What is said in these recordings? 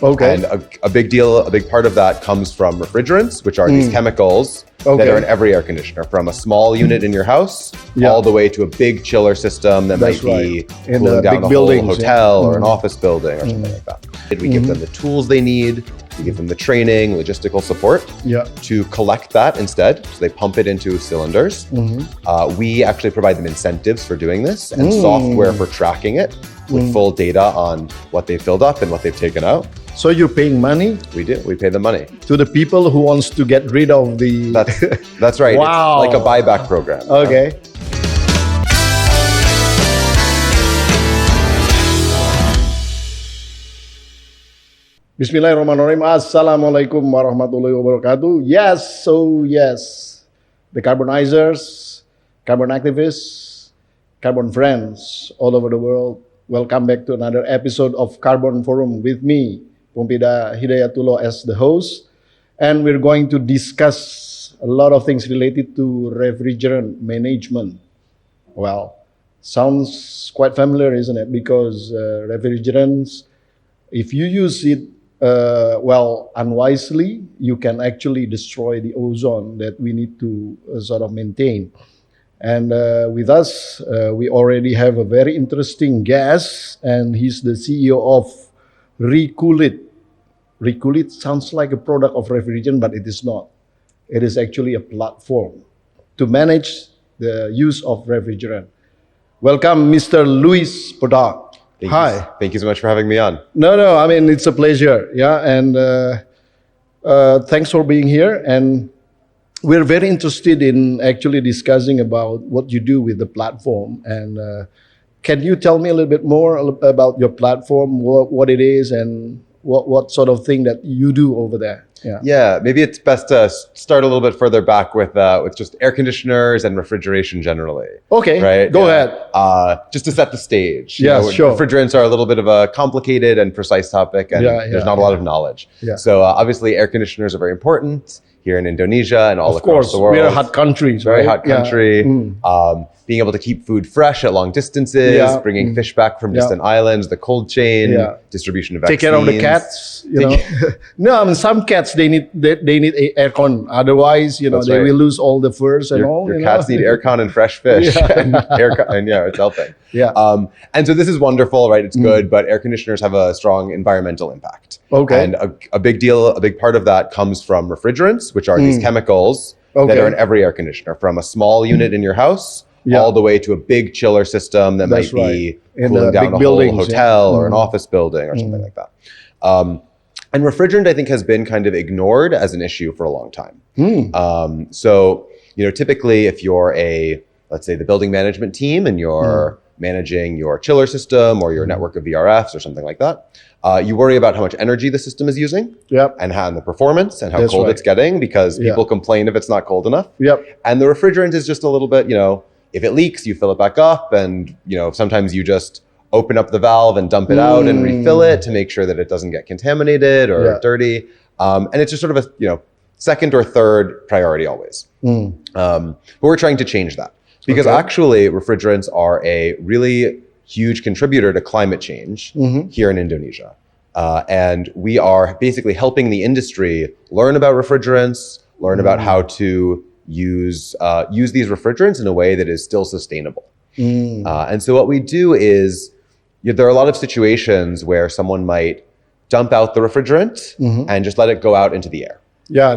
Okay. And a big part of that comes from refrigerants, which are these chemicals that are in every air conditioner, from a small unit in your house all the way to a big chiller system that might be cooling down a whole hotel or an office building or something like that. We give them the tools they need. We give them the training, logistical support to collect that instead. So they pump it into cylinders. We actually provide them incentives for doing this and software for tracking it with full data on what they filled up and what they've taken out. So you're paying money? We do. We pay them money. To the people who wants to get rid of the... That's right. Wow. It's like a buyback program. Okay. Bismillahirrahmanirrahim. Assalamualaikum warahmatullahi wabarakatuh. Yes, the carbonizers, carbon activists, carbon friends all over the world. Welcome back to another episode of Carbon Forum with me, Poempida Hidayatulloh as the host. And we're going to discuss a lot of things related to refrigerant management. Well, sounds quite familiar, isn't it? Because refrigerants, if you use it unwisely, you can actually destroy the ozone that we need to sort of maintain. And with us, we already have a very interesting guest, and he's the CEO of RECOOLIT. RECOOLIT sounds like a product of refrigerant, but it is not. It is actually a platform to manage the use of refrigerant. Welcome, Mr. Louise Potok. Hi. Thank you so much for having me on. No, I mean, it's a pleasure. Yeah, and thanks for being here. And we're very interested in actually discussing about what you do with the platform. And can you tell me a little bit more about your platform, what it is, and what sort of thing that you do over there? Yeah, maybe it's best to start a little bit further back with just air conditioners and refrigeration generally. Okay, right? Go ahead. Just to set the stage. Yeah, sure. Refrigerants are a little bit of a complicated and precise topic, and there's not a lot of knowledge. Yeah. So obviously air conditioners are very important here in Indonesia and all across the world. We're a hot country. Very hot country. Being able to keep food fresh at long distances, bringing fish back from distant islands, the cold chain, distribution of vaccines. Take care of the cats, No, I mean, some cats, they need aircon. Otherwise, they will lose all the furs and all. Your cats need aircon and fresh fish. and it's helping. Yeah. And so this is wonderful, right? It's good, but air conditioners have a strong environmental impact. Okay. And a big part of that comes from refrigerants, which are these chemicals that are in every air conditioner, from a small unit in your house all the way to a big chiller system that might be cooling down a whole hotel or an office building or something like that. And refrigerant, I think, has been kind of ignored as an issue for a long time. So, typically if you're let's say the building management team and you're managing your chiller system or your network of VRFs or something like that, you worry about how much energy the system is using and the performance and how cold it's getting, because people complain if it's not cold enough. And the refrigerant is just a little bit, if it leaks, you fill it back up, and sometimes you just open up the valve and dump it out and refill it to make sure that it doesn't get contaminated or dirty. And it's just sort of a second or third priority always. But we're trying to change that, because actually refrigerants are a really huge contributor to climate change here in Indonesia. And we are basically helping the industry learn about refrigerants, learn about how to use these refrigerants in a way that is still sustainable. And so what we do is, there are a lot of situations where someone might dump out the refrigerant and just let it go out into the air. Yeah,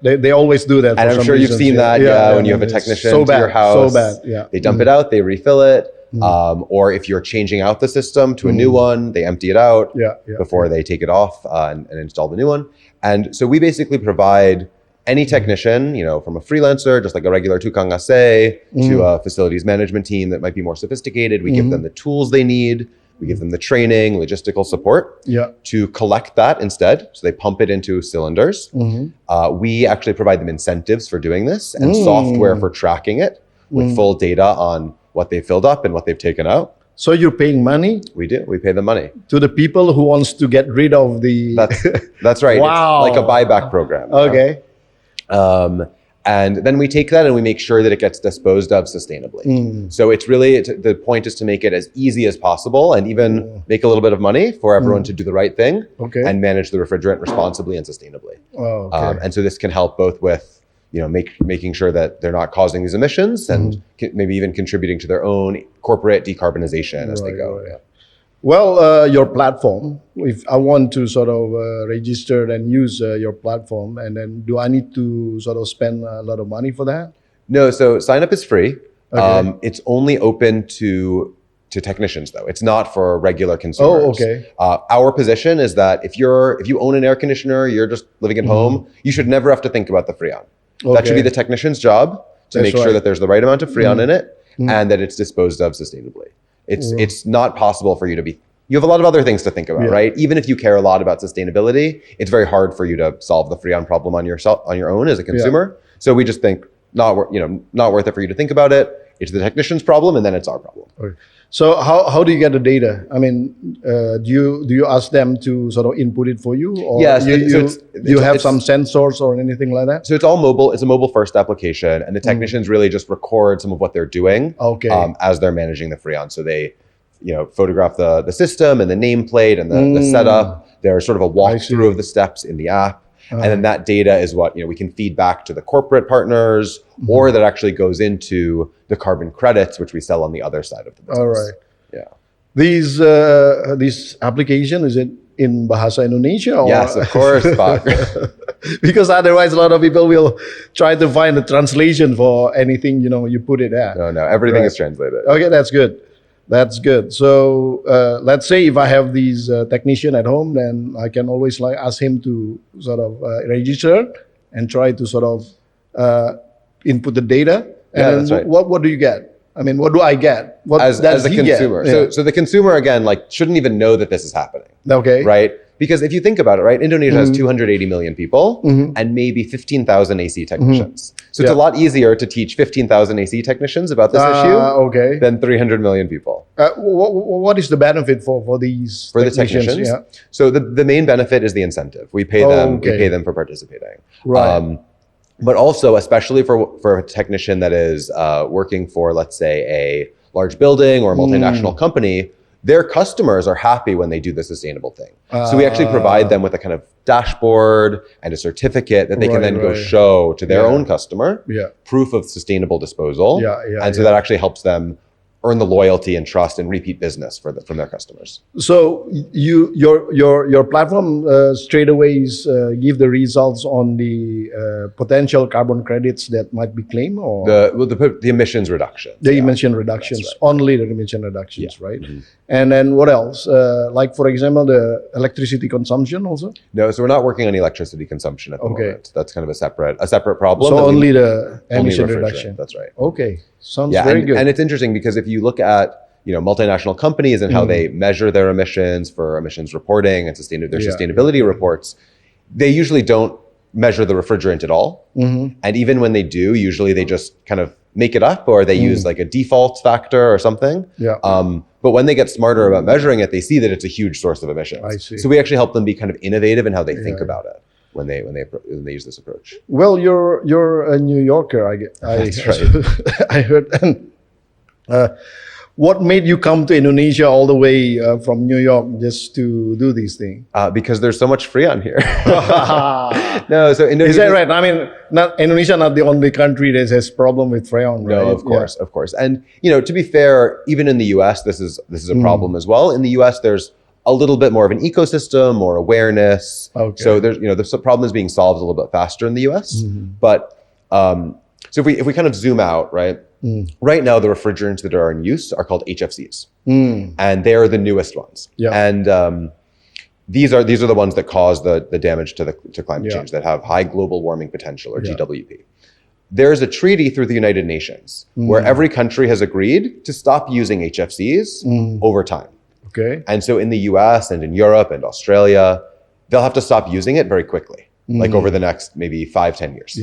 they always do that. And I'm sure you've seen that when you have a technician to your house. So bad. They dump it out, they refill it. Or if you're changing out the system to a new one, they empty it out before they take it off and install the new one. And so we basically provide any technician, from a freelancer, just like a regular tukang ase, to a facilities management team that might be more sophisticated. We give them the tools they need. We give them the training, logistical support to collect that instead. So they pump it into cylinders. We actually provide them incentives for doing this and software for tracking it with full data on what they filled up and what they've taken out. So you're paying money? We do. We pay them money. To the people who wants to get rid of the... That's right. Wow. It's like a buyback program. Okay. And then we take that and we make sure that it gets disposed of sustainably. So it's really, the point is to make it as easy as possible and even make a little bit of money for everyone to do the right thing and manage the refrigerant responsibly and sustainably. And so this can help both with, making sure that they're not causing these emissions and maybe even contributing to their own corporate decarbonization as they go. Right. Well, your platform, if I want to sort of register and use your platform, and then do I need to sort of spend a lot of money for that? No, so sign up is free. It's only open to technicians though. It's not for regular consumers. Our position is that if you own an air conditioner, you're just living at home, you should never have to think about the Freon. That should be the technician's job to make sure that there's the right amount of Freon in it and that it's disposed of sustainably. It's not possible for you to be, you have a lot of other things to think about, right? Even if you care a lot about sustainability, it's very hard for you to solve the Freon problem on your own as a consumer. So we just think not worth it for you to think about it. It's the technician's problem, and then it's our problem. So how do you get the data? I mean, do you ask them to sort of input it for you, or you have some sensors or anything like that? So it's all mobile. It's a mobile first application, and the technicians really just record some of what they're doing as they're managing the Freon. So they, photograph the system and the nameplate and the setup. There's sort of a walkthrough of the steps in the app. And then that data is what we can feed back to the corporate partners, or that actually goes into the carbon credits, which we sell on the other side of the business. All right. Yeah. This application, is it in Bahasa Indonesia? Or? Yes, of course, Pak. Because otherwise, a lot of people will try to find a translation for anything you put it at. No, everything is translated. Okay, that's good. That's good. So let's say if I have these technician at home, then I can always ask him to sort of register and try to sort of input the data. And that's right. What do you get? I mean, what do I get? What as a consumer? So the consumer again, shouldn't even know that this is happening. Okay. Right. Because if you think about it, right, Indonesia has 280 million people and maybe 15,000 AC technicians. So it's a lot easier to teach 15,000 AC technicians about this issue than 300 million people. What is the benefit for these the technicians? Yeah. So the main benefit is the incentive. We pay them. We pay them for participating. Right. But also, especially for a technician that is working for, let's say, a large building or a multinational company, their customers are happy when they do the sustainable thing. So we actually provide them with a kind of dashboard and a certificate that they can then go show to their own customer, proof of sustainable disposal. And so that actually helps them earn the loyalty and trust and repeat business from their customers. So your platform straight away give the results on the potential carbon credits that might be claimed, or the emissions reduction. The emission reductions, only the emission reductions, right? And then what else? Like for example, the electricity consumption also. No, so we're not working on electricity consumption at the moment. That's kind of a separate problem. So only the emission reduction. That's right. Okay, sounds very good. And it's interesting because if you look at multinational companies and how they measure their emissions for emissions reporting and their sustainability reports, they usually don't measure the refrigerant at all. And even when they do, usually they just kind of make it up, or they use like a default factor or something. But when they get smarter about measuring it, they see that it's a huge source of emissions. I see. So we actually help them be kind of innovative in how they think about it when they use this approach. Well, you're a New Yorker, That's right. I heard. What made you come to Indonesia all the way from New York just to do these things? Because there's so much Freon here. No, so Indonesia. Is that right? I mean, Indonesia not the only country that has problem with Freon, right? No, of course. And to be fair, even in the U.S., this is a problem as well. In the U.S., there's a little bit more of an ecosystem, more awareness. So there's the problem is being solved a little bit faster in the U.S. But so if we kind of zoom out, right? Right now, the refrigerants that are in use are called HFCs, and they are the newest ones. And these are the ones that cause the damage to climate change, that have high global warming potential, or GWP. There's a treaty through the United Nations where every country has agreed to stop using HFCs over time. And so in the US and in Europe and Australia, they'll have to stop using it very quickly, like over the next maybe 5-10 years.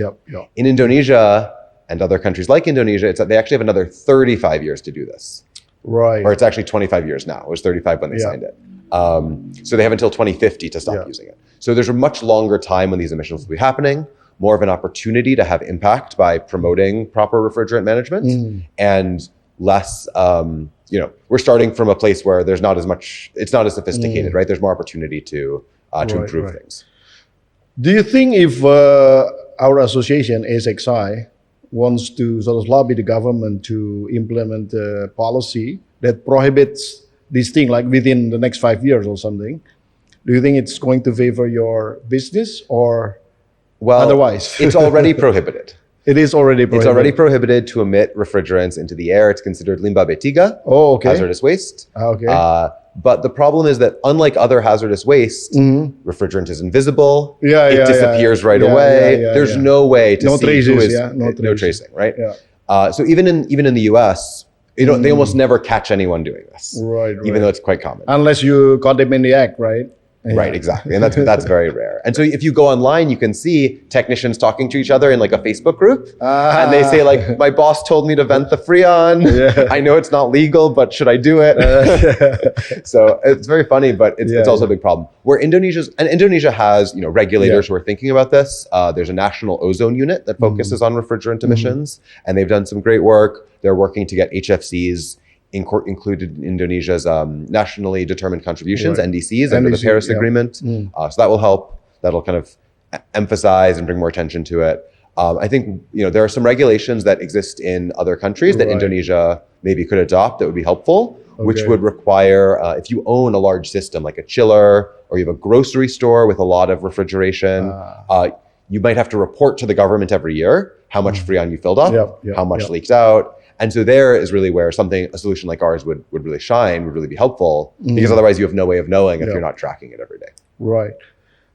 In Indonesia and other countries like Indonesia, they actually have another 35 years to do this. Right. Or it's actually 25 years now. It was 35 when they signed it. So they have until 2050 to stop using it. So there's a much longer time when these emissions will be happening. more of an opportunity to have impact by promoting proper refrigerant management and less, we're starting from a place where there's not as much, it's not as sophisticated, right? There's more opportunity to improve things. Do you think if our association, ASXI, wants to sort of lobby the government to implement a policy that prohibits this thing like within the next 5 years or something, do you think it's going to favor your business or otherwise? It's already prohibited. It is already prohibited. It's already prohibited to emit refrigerants into the air. It's considered limbah B3, hazardous waste. But the problem is that unlike other hazardous waste, refrigerant is invisible. It disappears right away. There's no way to see who is no tracing, right? So even in the US, they almost never catch anyone doing this, even though it's quite common. Unless you caught them in the act, right? Right, exactly. And that's very rare. And so if you go online, you can see technicians talking to each other in like a Facebook group. And they say like, my boss told me to vent the Freon. I know it's not legal, but should I do it? So it's very funny, but it's also a big problem. Where Indonesia has, regulators who are thinking about this. There's a national ozone unit that focuses on refrigerant emissions, and they've done some great work. They're working to get HFCs included in Indonesia's nationally determined contributions, NDCs, under the Paris Agreement. So that will help. That'll kind of emphasize and bring more attention to it. I think there are some regulations that exist in other countries that Indonesia maybe could adopt that would be helpful, which would require, if you own a large system like a chiller, or you have a grocery store with a lot of refrigeration, you might have to report to the government every year how much Freon you filled up, how much leaked out. And so there is really where a solution like ours would really shine, would really be helpful, because otherwise you have no way of knowing if you're not tracking it every day. Right.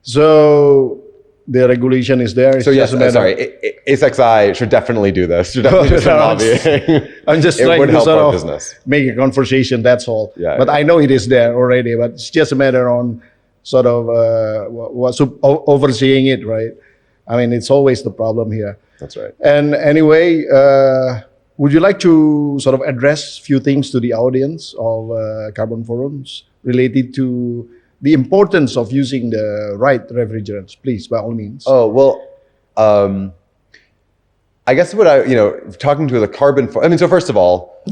So the regulation is there. So yes, ASXI should definitely do this. Should definitely do some lobbying. I'm just trying to sort of business. Make a conversation, that's all. But I know it is there already, but it's just a matter on sort of overseeing it, right? I mean, it's always the problem here. That's right. And anyway, would you like to sort of address a few things to the audience of Carbon Forums related to the importance of using the right refrigerants, please, by all means? Oh, well, I guess what talking to the carbon, so first of all,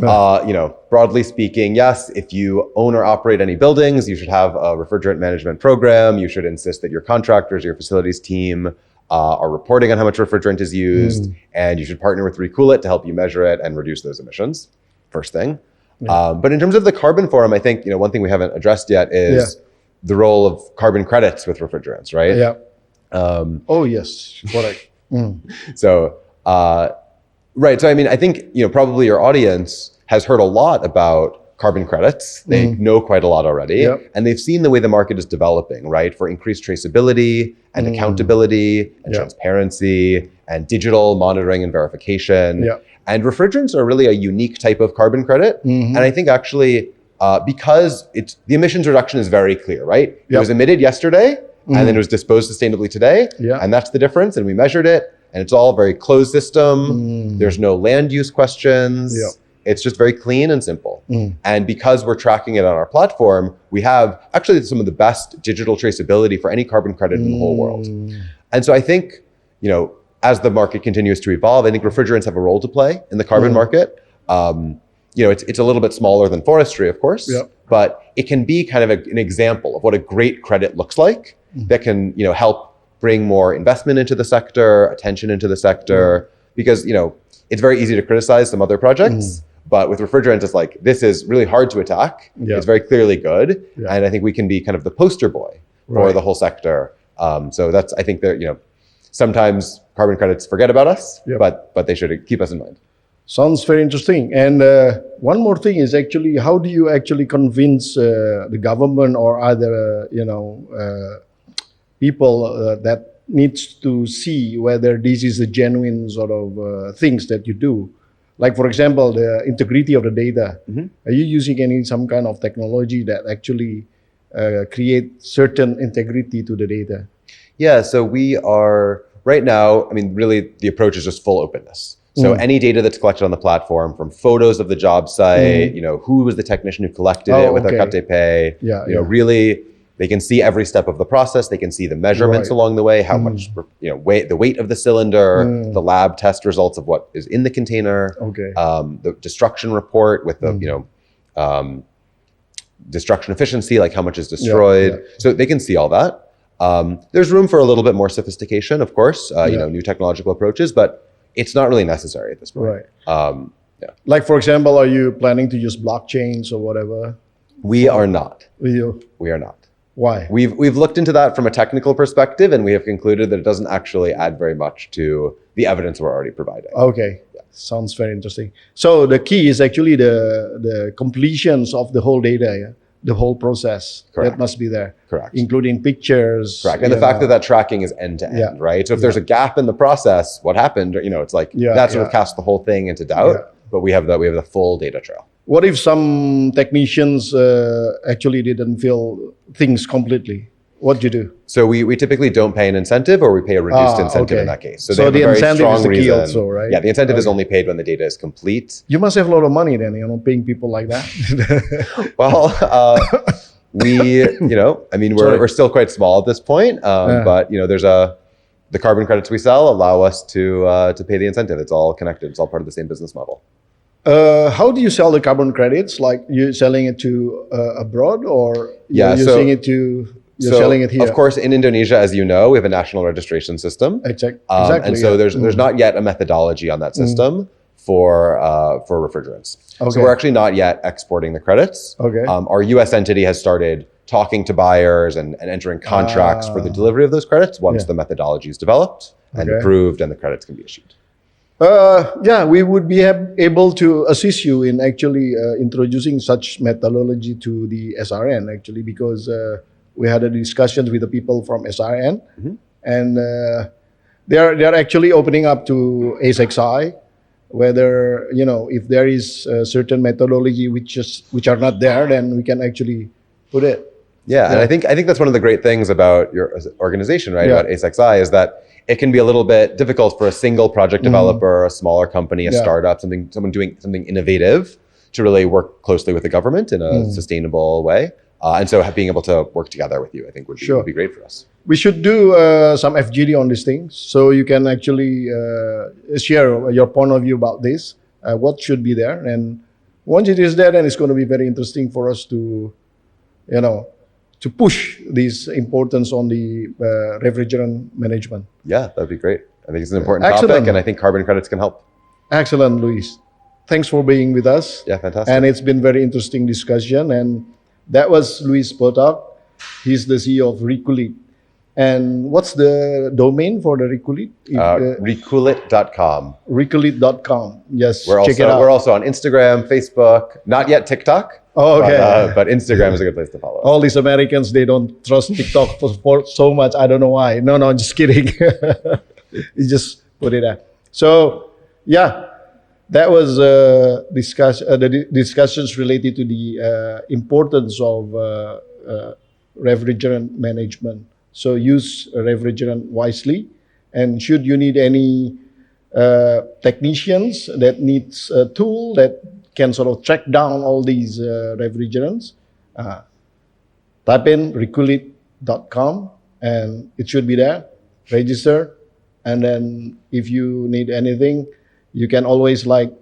broadly speaking, yes, if you own or operate any buildings, you should have a refrigerant management program. You should insist that your contractors, your facilities team, are reporting on how much refrigerant is used, and you should partner with Recool It to help you measure it and reduce those emissions, first thing. But in terms of the Carbon Forum, I think one thing we haven't addressed yet is the role of carbon credits with refrigerants, right? Oh, yes, correct. So, right, so I mean, I think probably your audience has heard a lot about carbon credits. They know quite a lot already, and they've seen the way the market is developing, right? For increased traceability and accountability and transparency and digital monitoring and verification. And refrigerants are really a unique type of carbon credit. And I think actually, because the emissions reduction is very clear, right? It was emitted yesterday, and then it was disposed sustainably today, and that's the difference, and we measured it, and it's all a very closed system. There's no land use questions. It's just very clean and simple. And because we're tracking it on our platform, we have actually some of the best digital traceability for any carbon credit in the whole world. And so I think, as the market continues to evolve, I think refrigerants have a role to play in the carbon market. It's a little bit smaller than forestry, of course, but it can be kind of an example of what a great credit looks like that can, help bring more investment into the sector, attention into the sector, because, it's very easy to criticize some other projects. But with refrigerants, it's like, this is really hard to attack. It's very clearly good. And I think we can be kind of the poster boy for the whole sector. So that's, I think that, sometimes carbon credits forget about us, but they should keep us in mind. Sounds very interesting. And one more thing is actually, how do you actually convince the government or other, people that needs to see whether this is a genuine sort of things that you do? Like, for example, the integrity of the data. Are you using some kind of technology that actually create certain integrity to the data? Yeah, so we are, right now, I mean, really the approach is just full openness. So any data that's collected on the platform, from photos of the job site, who was the technician who collected it with a KTP, really They can see every step of the process. They can see the measurements along the way, how much, the weight of the cylinder, the lab test results of what is in the container, the destruction report with the, destruction efficiency, like how much is destroyed. So they can see all that. There's room for a little bit more sophistication, of course, new technological approaches, but it's not really necessary at this point. Like, for example, are you planning to use blockchains or whatever? We are not. We are not. Why? We've looked into that from a technical perspective, and we have concluded that it doesn't actually add very much to the evidence we're already providing. Okay, sounds very interesting. So the key is actually the completions of the whole data, the whole process that must be there. Correct. Including pictures. Correct. And the fact that tracking is end to end, right? So if there's a gap in the process, what happened? It's like that sort of casts the whole thing into doubt. But we have the full data trail. What if some technicians actually didn't feel things completely? What do you do? So we typically don't pay an incentive, or we pay a reduced incentive in that case. So the incentive is the key also, right? Yeah, the incentive is only paid when the data is complete. You must have a lot of money then, paying people like that. Well, we're still quite small at this point, but there's the carbon credits we sell allow us to pay the incentive. It's all connected. It's all part of the same business model. How do you sell the carbon credits? Like, you're selling it to abroad, or you're selling it here? Of course, in Indonesia, as you know, we have a national registration system. Exactly. And so there's not yet a methodology on that system for refrigerants. So we're actually not yet exporting the credits. Our US entity has started talking to buyers and entering contracts for the delivery of those credits once the methodology is developed and approved and the credits can be issued. We would be able to assist you in actually introducing such methodology to the SRN, actually, because we had a discussion with the people from SRN, and they're actually opening up to ASXI, whether if there is a certain methodology which are not there, then we can actually put it. And I think that's one of the great things about your organization, right? About ASXI, is that it can be a little bit difficult for a single project developer, a smaller company, a startup, someone doing something innovative, to really work closely with the government in a sustainable way. And so being able to work together with you, I think would be great for us. We should do some FGD on these things, so you can actually share your point of view about this, what should be there. And once it is there, then it's going to be very interesting for us to, to push this importance on the refrigerant management. Yeah, that'd be great. I think it's an important topic, and I think carbon credits can help. Excellent, Louise. Thanks for being with us. Yeah, fantastic. And it's been very interesting discussion. And that was Louise Potok. He's the CEO of Reculit. And what's the domain for the Reculit? Reculit.com. Reculit.com. Yes, check it out. We're also on Instagram, Facebook, not yet TikTok. Oh, okay. But Instagram is a good place to follow us. All these Americans, they don't trust TikTok for so much. I don't know why. No, I'm just kidding. You just put it out. So, that was the discussions related to the importance of refrigerant management. So use refrigerant wisely. And should you need any technicians that needs a tool that can sort of track down all these refrigerants, type in reculit.com and it should be there. Register, and then if you need anything, you can always call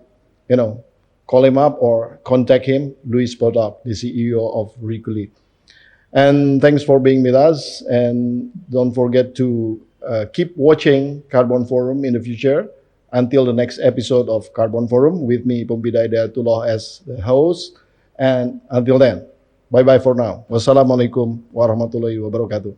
him up or contact him, Louise Potok, the CEO of Reculit. And thanks for being with us, and don't forget to keep watching Carbon Forum in the future. Until the next episode of Carbon Forum with me, Poempida Hidayatulloh, as the host. And until then, bye-bye for now. Wassalamualaikum warahmatullahi wabarakatuh.